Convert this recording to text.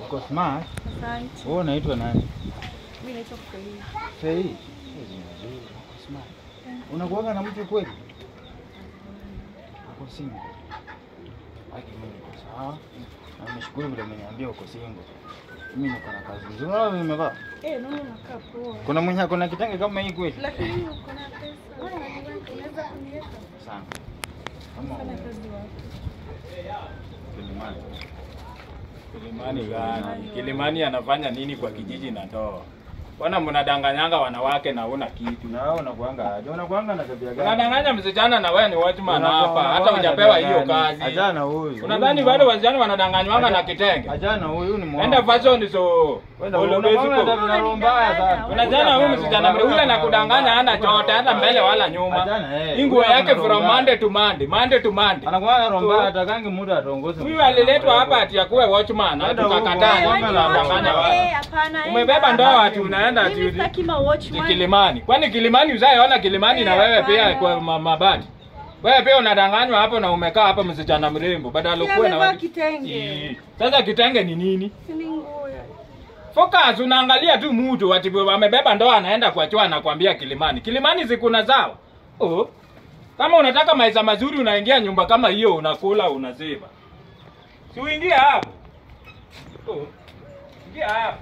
Uko smart? Asante. Wewe unaitwa nani? Mimi naitwa Fei. Fei. Uko smart. Unakuanga na mtu kweli? Uko single? Haki mimi niko sawa. Na nimeshukuru vile umeniambia uko single. Mimi niko na kazi nzuri. Unaona nimevaa? Naona unakaa poa. Kuna mwenye ako na kitenge kama hii kweli? Lakini uko na pesa. Unaweza kuniweka? Sana. Kama Sana kazi wapi? Kilimani gani? Kilimani anafanya nini kwa kijiji na ndoa? Bwana mnadanganyanga wanawake na una kitu. na wewe unakuanga aje? Unakuanga na tabia gani? Unadanganya msichana na wewe ni watchman hapa. Hata hujapewa hiyo kazi. Ajana huyu. Unadhani wale wasichana wanadanganyanga na kitenge? Ajana huyu ni mwana. Enda fashion so. Unadhani huyu msichana mreule na kudanganya hana chochote hata mbele wala nyuma. Nguo yake from Monday to Monday, Monday to Monday. Anakuwa romba atakangi muda atongoze. Huyu aliletwa hapa ati akuwe watchman na tukakataa kwamba anadanganya watu. Umebeba ndoa ati unaenda ati Kilimani. Kwani Kilimani uzaona Kilimani na wewe pia kwa mabati. Wewe pia unadanganywa hapo na umekaa hapa msichana mrembo badala ukuwe na wewe kitenge. Sasa kitenge ni nini? Ni nguo. Focus unaangalia tu mtu ati amebeba ndoa anaenda kuachoa anakuambia Kilimani. Kilimani zikuna zawa. Oh. Kama unataka maisha mazuri unaingia nyumba kama hiyo unakula unaziba. Si uingie hapo. Oh. Ingia hapo.